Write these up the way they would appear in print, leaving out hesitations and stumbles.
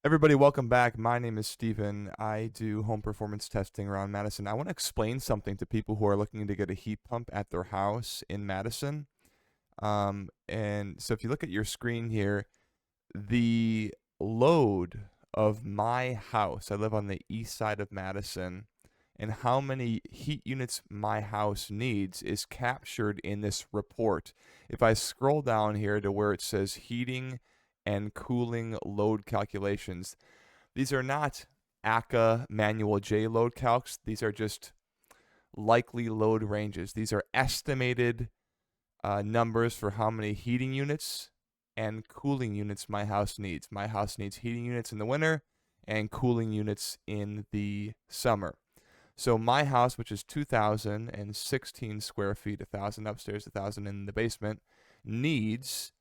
Everybody, welcome back. My name is Steven. I do home performance testing around Madison. I want to explain something to people who are looking to get a heat pump at their house in Madison. And so if you look at your screen here, the load of my house, I live on the east side of Madison, and how many heat units my house needs is captured in this report. If I scroll down here to where it says heating and cooling load calculations, these are not ACA manual J load calcs. These are just likely load ranges. These are estimated numbers for how many heating units and cooling units my house needs. My house needs heating units in the winter and cooling units in the summer. So my house, which is 2,016 square feet, 1,000 upstairs, 1,000 in the basement, needs,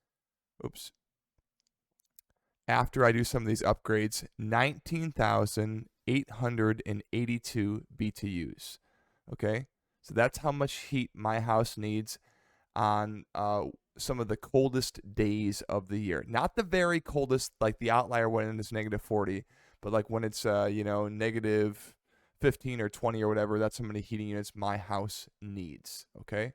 after I do some of these upgrades, 19,882 BTUs. Okay? So that's how much heat my house needs on some of the coldest days of the year. Not the very coldest, like the outlier when it's negative 40, but like when it's, negative 15 or 20 or whatever, that's how many heating units my house needs. Okay?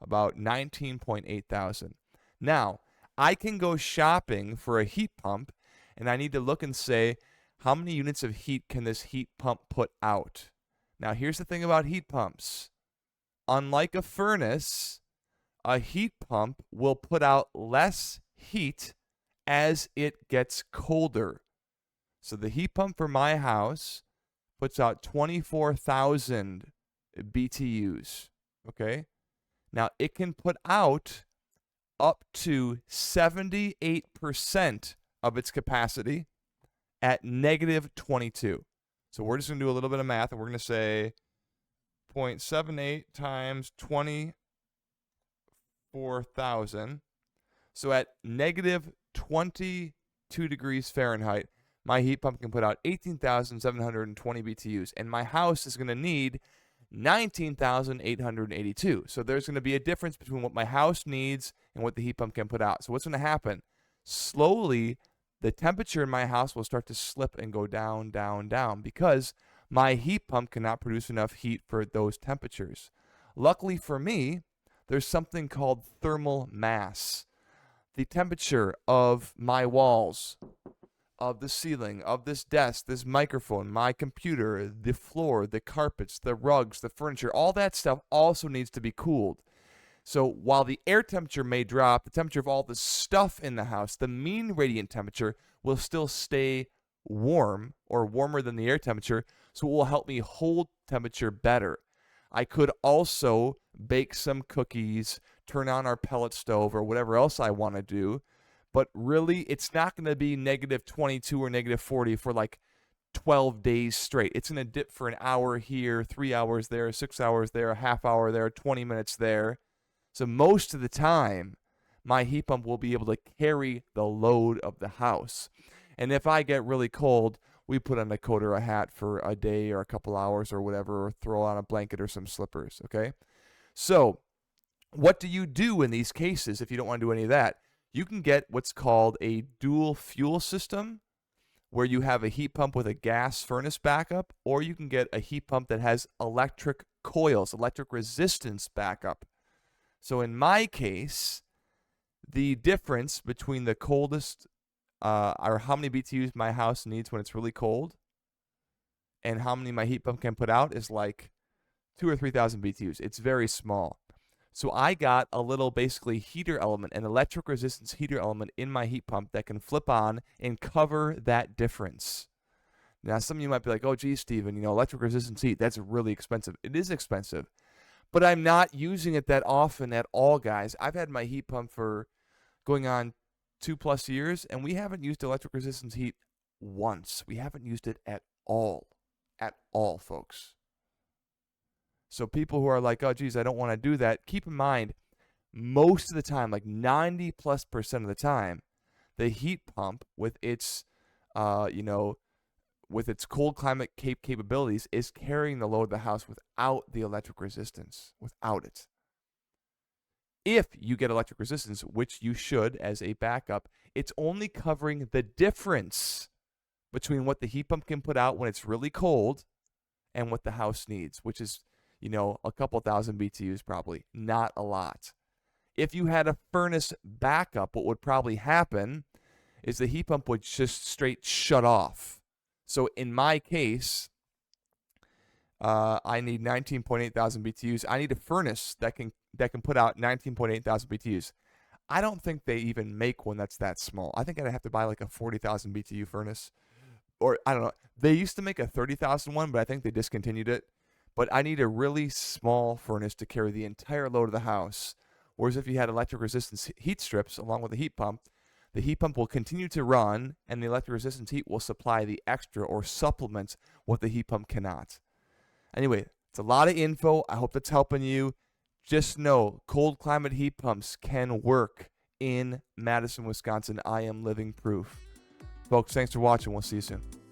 About 19.8 thousand. Now, I can go shopping for a heat pump, and I need to look and say, how many units of heat can this heat pump put out? Now, here's the thing about heat pumps. Unlike a furnace, a heat pump will put out less heat as it gets colder. So the heat pump for my house puts out 24,000 BTUs. Okay? Now, it can put out up to 78% of its capacity at negative 22. So we're just going to do a little bit of math, and we're going to say 0.78 times 24,000. So at negative 22 degrees Fahrenheit, my heat pump can put out 18,720 BTUs, and my house is going to need 19,882. So there's going to be a difference between what my house needs and what the heat pump can put out. So what's going to happen? Slowly, the temperature in my house will start to slip and go down, down, down, because my heat pump cannot produce enough heat for those temperatures. Luckily for me, there's something called thermal mass. The temperature of my walls, of the ceiling, of this desk, this microphone, my computer, the floor, the carpets, the rugs, the furniture, all that stuff also needs to be cooled. So while the air temperature may drop, the temperature of all the stuff in the house, the mean radiant temperature will still stay warm or warmer than the air temperature, so it will help me hold temperature better. I could also bake some cookies, turn on our pellet stove, or whatever else I want to do, but really it's not going to be negative 22 or negative 40 for like 12 days straight. It's going to dip for an hour here, 3 hours there, 6 hours there, a half hour there, 20 minutes there. So most of the time, my heat pump will be able to carry the load of the house. And if I get really cold, we put on a coat or a hat for a day or a couple hours or whatever, or throw on a blanket or some slippers, okay? So what do you do in these cases if you don't want to do any of that? You can get what's called a dual fuel system, where you have a heat pump with a gas furnace backup, or you can get a heat pump that has electric coils, electric resistance backup. So in my case, the difference between the coldest, or how many BTUs my house needs when it's really cold, and how many my heat pump can put out is like 2,000 or 3,000 BTUs. It's very small. So I got a little basically heater element, an electric resistance heater element in my heat pump that can flip on and cover that difference. Now, some of you might be like, oh, geez, Steven, electric resistance heat, that's really expensive. It is expensive, but I'm not using it that often at all, guys. I've had my heat pump for going on 2+ years, and we haven't used electric resistance heat once. We haven't used it at all, folks. So people who are like, oh, geez, I don't want to do that, keep in mind, most of the time, like 90+% of the time, the heat pump with its, with its cold climate capabilities is carrying the load of the house without the electric resistance, without it. If you get electric resistance, which you should as a backup, it's only covering the difference between what the heat pump can put out when it's really cold and what the house needs, which is, a couple thousand BTUs probably, not a lot. If you had a furnace backup, what would probably happen is the heat pump would just straight shut off. So in my case, I need 19.8 thousand BTUs. I need a furnace that can put out 19.8 thousand BTUs. I don't think they even make one that's that small. I think I'd have to buy like a 40,000 BTU furnace. Or I don't know. They used to make a 30,000 one, but I think they discontinued it. But I need a really small furnace to carry the entire load of the house. Whereas if you had electric resistance heat strips along with the heat pump will continue to run, and the electric resistance heat will supply the extra or supplement what the heat pump cannot. Anyway, it's a lot of info. I hope that's helping you. Just know cold climate heat pumps can work in Madison, Wisconsin. I am living proof. Folks, thanks for watching. We'll see you soon.